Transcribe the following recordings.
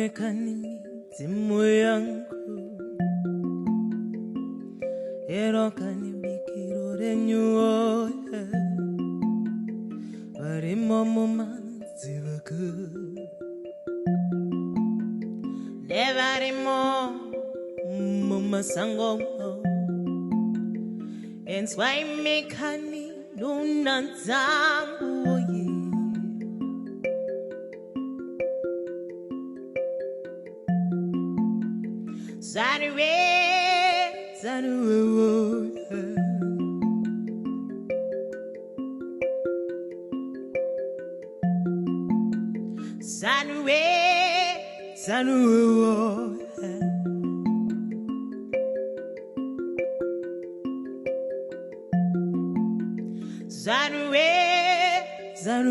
mekani timu yangu erokani bikiro renyuo bari momo manzivaku never more mama sango and why mekani nunanzangu oye Zanwe, Zanwe, Zanwe, Zanwe, Zanwe, Zanwe.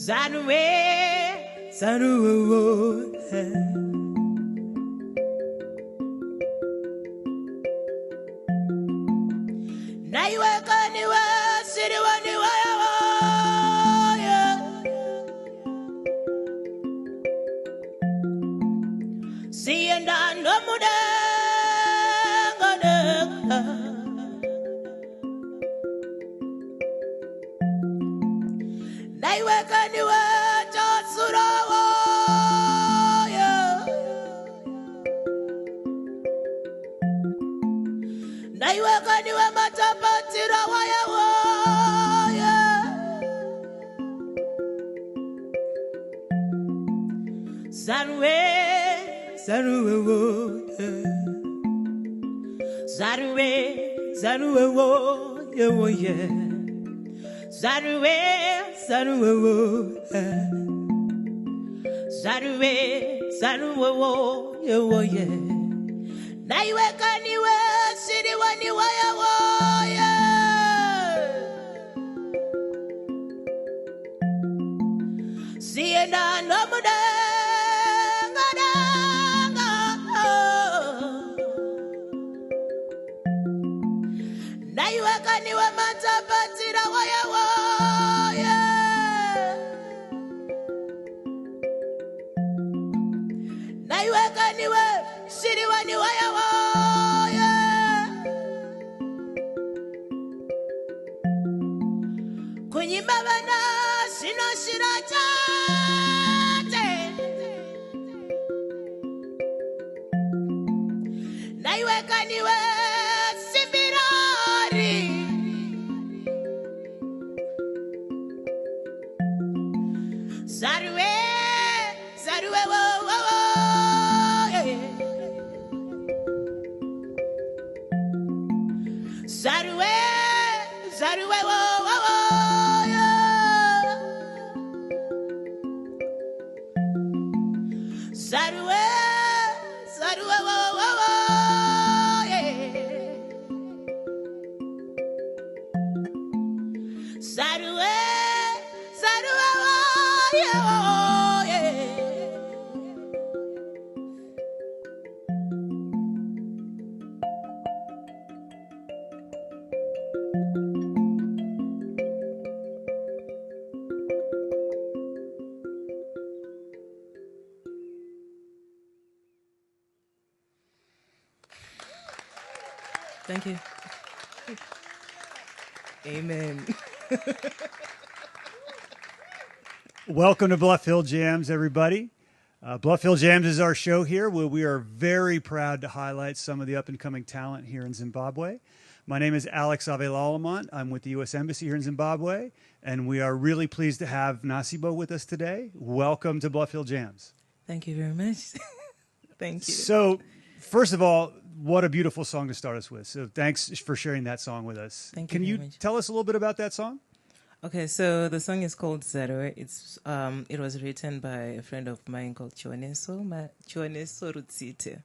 Zanwe, Zanwe, Naiweka niwe siriwa niwe sienda no mudenga Naiweka niwe Jotsurawo Naiweka niwe Matapatira wayawo Zanwe, Zanwe, Zanwe, Zanwe, yeah. Zanwe, Zanwe, Zanwe, Zanwe, yeah. Naiweka niwe siriwa niwe yeah. Sienda no mudenga Naiweka niwe Matapatira wayawo Naiweka niwe siriwa niwe kunyimba bana sino shirachate Naiweka niwe simbirari Zarwe, Zarwe, wo, wo, wo, yeah. Zarwe, Zarwe, wo, wo, wo, yeah. Zarwe, Zarwe, wo, wo, wo, yeah. Zarwe, Zarwe, wo, yeah. Thank you. Amen. Welcome to Bluffhill Jams, everybody. Bluffhill Jams is our show here where we are very proud to highlight some of the up-and-coming talent here in Zimbabwe. My name is Alex Avelalomont. I'm with the U.S. Embassy here in Zimbabwe, and we are really pleased to have Nasibo with us today. Welcome to Bluffhill Jams. Thank you very much. Thank you. So, first of all, what a beautiful song to start us with. So thanks for sharing that song with us. Thank you. Can you tell us a little bit about that song? Okay, so the song is called Zero. It was written by a friend of mine called Chiwoniso Rutsite.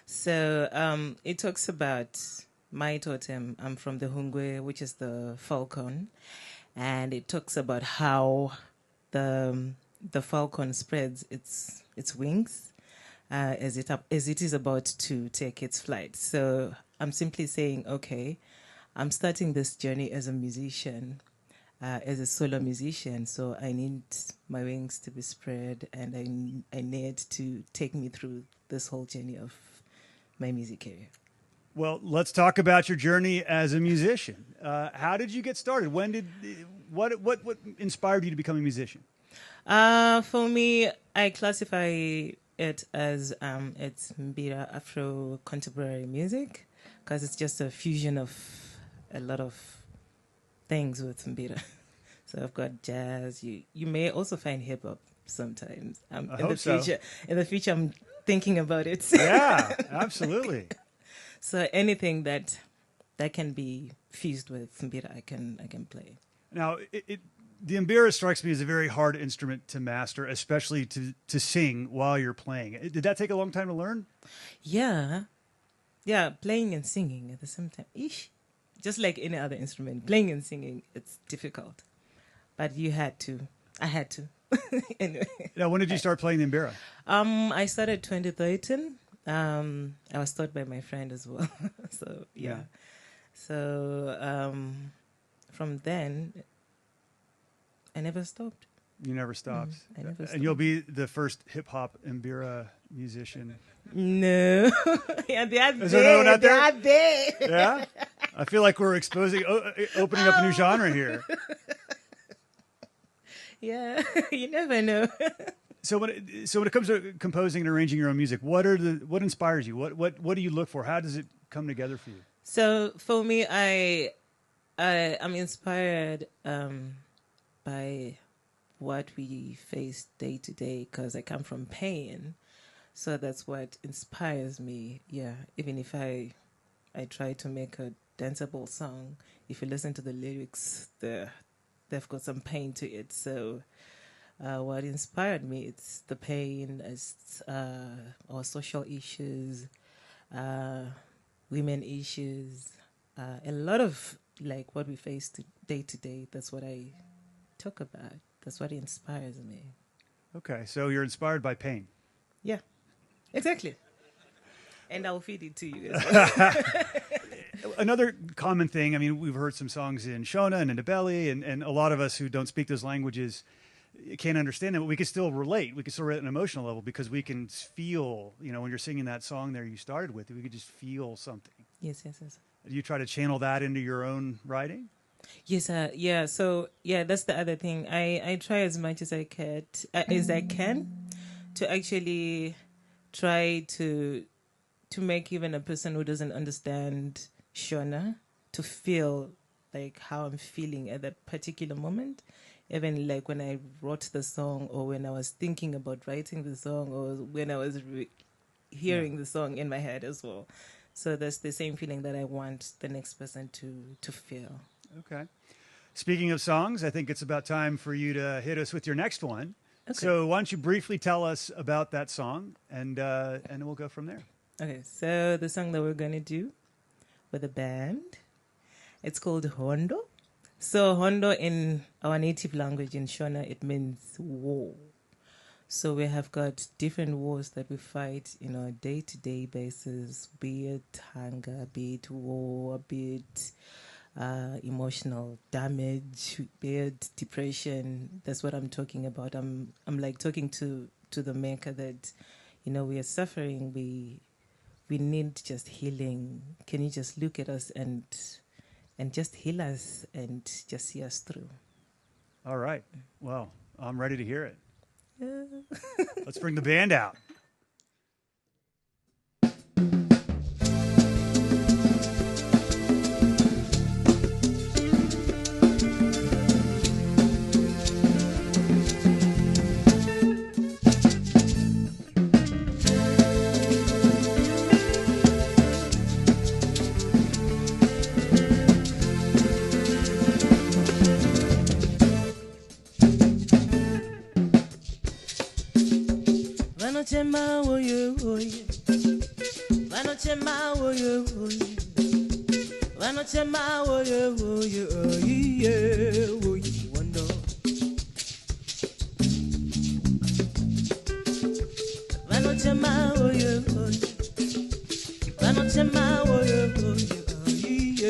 So it talks about my totem. I'm from the Hungwe, which is the falcon, and it talks about how the falcon spreads its wings as it is about to take its flight. So I'm simply saying, okay, I'm starting this journey as a musician, as a solo musician. So I need my wings to be spread, and I need to take me through this whole journey of my music career. Well, let's talk about your journey as a musician. How did you get started? What inspired you to become a musician? For me, I classify it as it's mbira, Afro contemporary music, because it's just a fusion of a lot of things with mbira. So I've got jazz. You may also find hip hop sometimes. In the future, I'm thinking about it. Yeah, absolutely. So anything that can be fused with mbira, I can play. Now, the mbira strikes me as a very hard instrument to master, especially to sing while you're playing. Did that take a long time to learn? Yeah, playing and singing at the same time. Eesh. Just like any other instrument, playing and singing, it's difficult. But I had to. Anyway. Now, when did you start playing the mbira? I started 2013. I was taught by my friend as well. So, yeah. So, from then, I never stopped. You never stopped. I never stopped. And you'll be the first hip-hop mbira musician. No. Yeah, they are Is there no one out there? They are there. Yeah? I feel like we're opening up a new genre here. Yeah, you never know. So when it comes to composing and arranging your own music, what inspires you? What do you look for? How does it come together for you? So for me, I'm inspired by what we face day to day, because I come from pain. So that's what inspires me. Yeah, even if I try to make a danceable song, if you listen to the lyrics, they've got some pain to it. So what inspired me, it's the pain, or social issues, women issues, a lot of like what we face day to day. That's what I talk about. That's what inspires me. Okay, so you're inspired by pain. Yeah, exactly. And I'll feed it to you as well. Another common thing, I mean, we've heard some songs in Shona and in Ndebele, and a lot of us who don't speak those languages can't understand them, but we can still relate. We can still relate at an emotional level, because we can feel, when you're singing that song there you started with, we could just feel something. Yes. Do you try to channel that into your own writing? Yes, yeah. So that's the other thing. I try as much as I can to actually try to make even a person who doesn't understand Shona to feel like how I'm feeling at that particular moment. Even like when I wrote the song, or when I was thinking about writing the song, or when I was hearing the song in my head as well. So that's the same feeling that I want the next person to feel. Okay. Speaking of songs, I think it's about time for you to hit us with your next one. Okay. So why don't you briefly tell us about that song, and we'll go from there. Okay, so the song that we're going to do with the band, it's called Hondo. So Hondo in our native language in Shona, it means war. So we have got different wars that we fight in our day-to-day basis, be it hunger, be it war, be it emotional damage, be it depression. That's what I'm talking about. I'm like talking to the maker that, we are suffering. We need just healing. Can you just look at us and just heal us and just see us through? All right. Well, I'm ready to hear it. Yeah. Let's bring the band out. Vanochema oye oye, vanochema oye oye, vanochema oye oye oye oye wonder. Vanochema oye oye, vanochema oye oye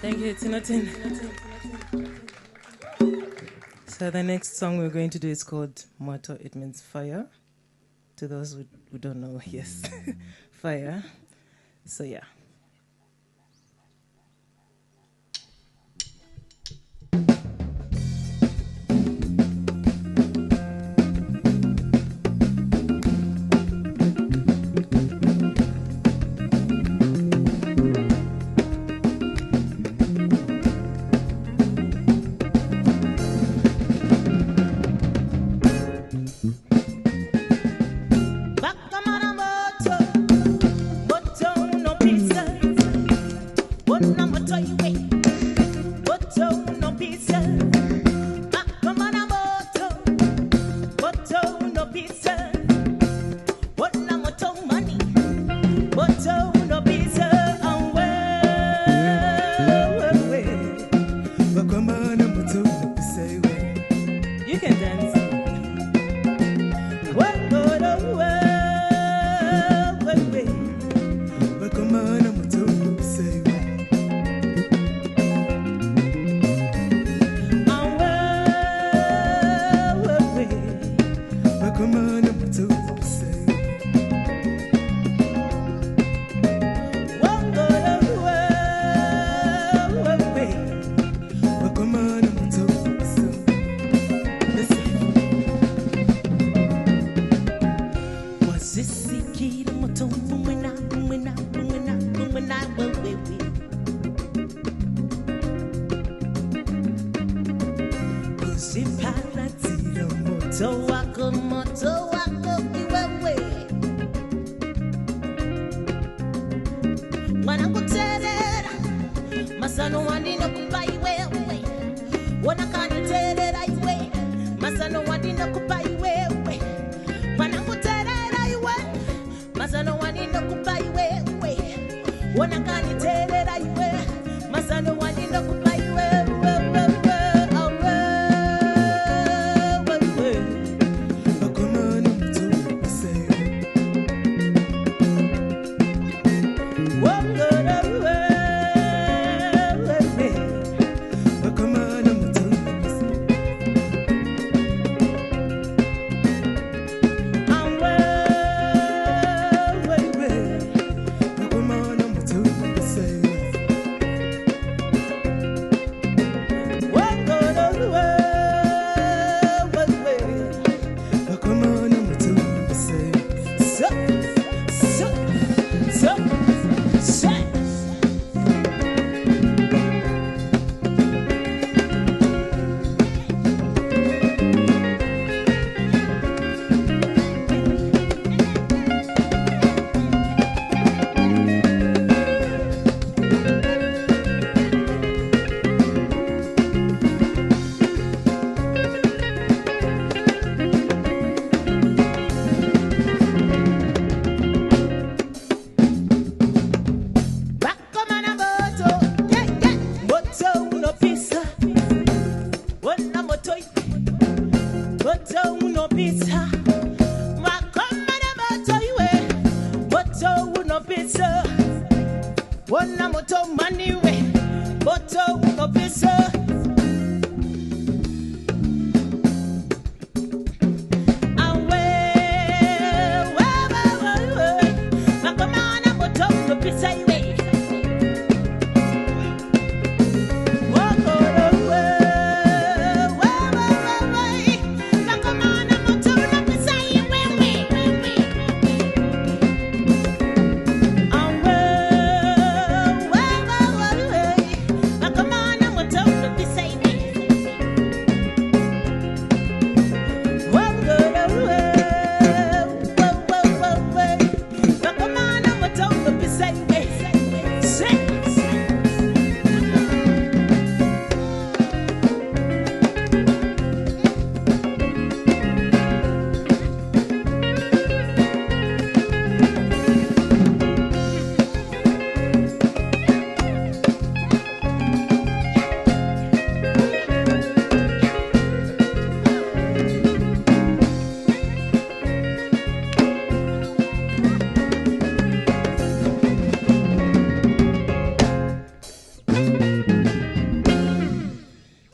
Thank you, Tinatin. So the next song we're going to do is called Moto. It means fire. To those who don't know, yes, fire. So yeah.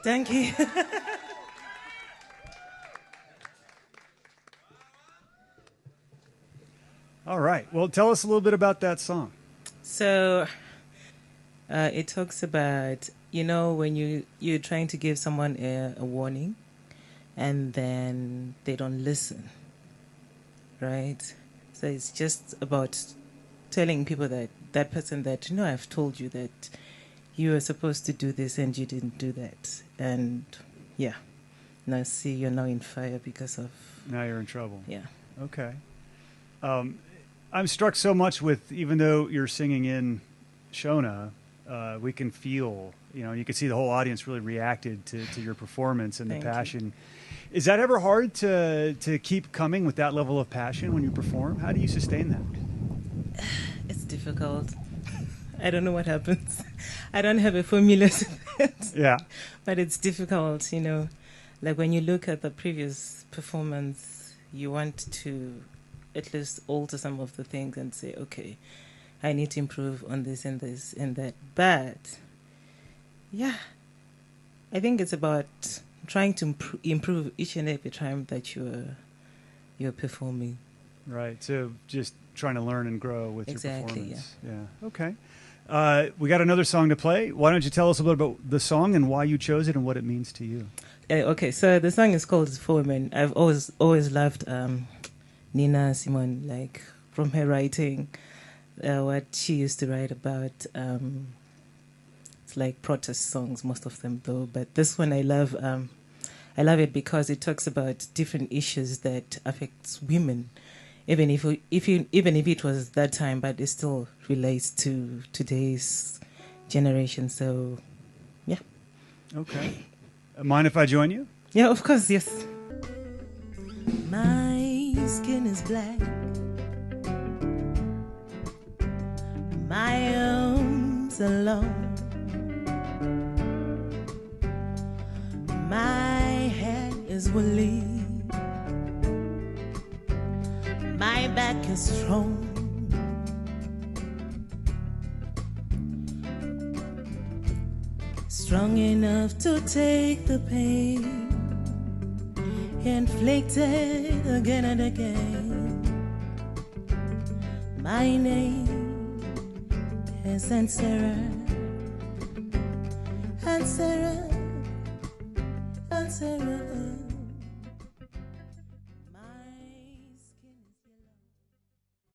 Thank you. All right. Well, tell us a little bit about that song. So it talks about, when you're trying to give someone a warning and then they don't listen, right? So it's just about telling people that person that, I've told you that you were supposed to do this and you didn't do that. And yeah, now see, you're now in fire because of... Now you're in trouble. Yeah. Okay. I'm struck so much with, even though you're singing in Shona, we can feel, you can see the whole audience really reacted to your performance and the passion. Is that ever hard to keep coming with that level of passion when you perform? How do you sustain that? It's difficult. I don't know what happens. I don't have a formula to that. Yeah. But it's difficult, Like when you look at the previous performance, you want to at least alter some of the things and say, okay, I need to improve on this and this and that. But, yeah, I think it's about trying to improve each and every time that you're performing. Right. So just trying to learn and grow with your performance. Yeah. Okay. We got another song to play. Why don't you tell us a little bit about the song and why you chose it and what it means to you? Okay, so the song is called For Women. I've always loved Nina Simone, like from her writing, what she used to write about. It's like protest songs, most of them though. But this one I love it because it talks about different issues that affects women, even if it was that time, but it still relates to today's generation. So, yeah. Okay. Mind if I join you? Yeah, of course, yes. My skin is black. My arms are long. My head is woolly. My back is strong. Strong enough to take the pain, inflicted again and again. My name is Ansara, Ansara, Ansara.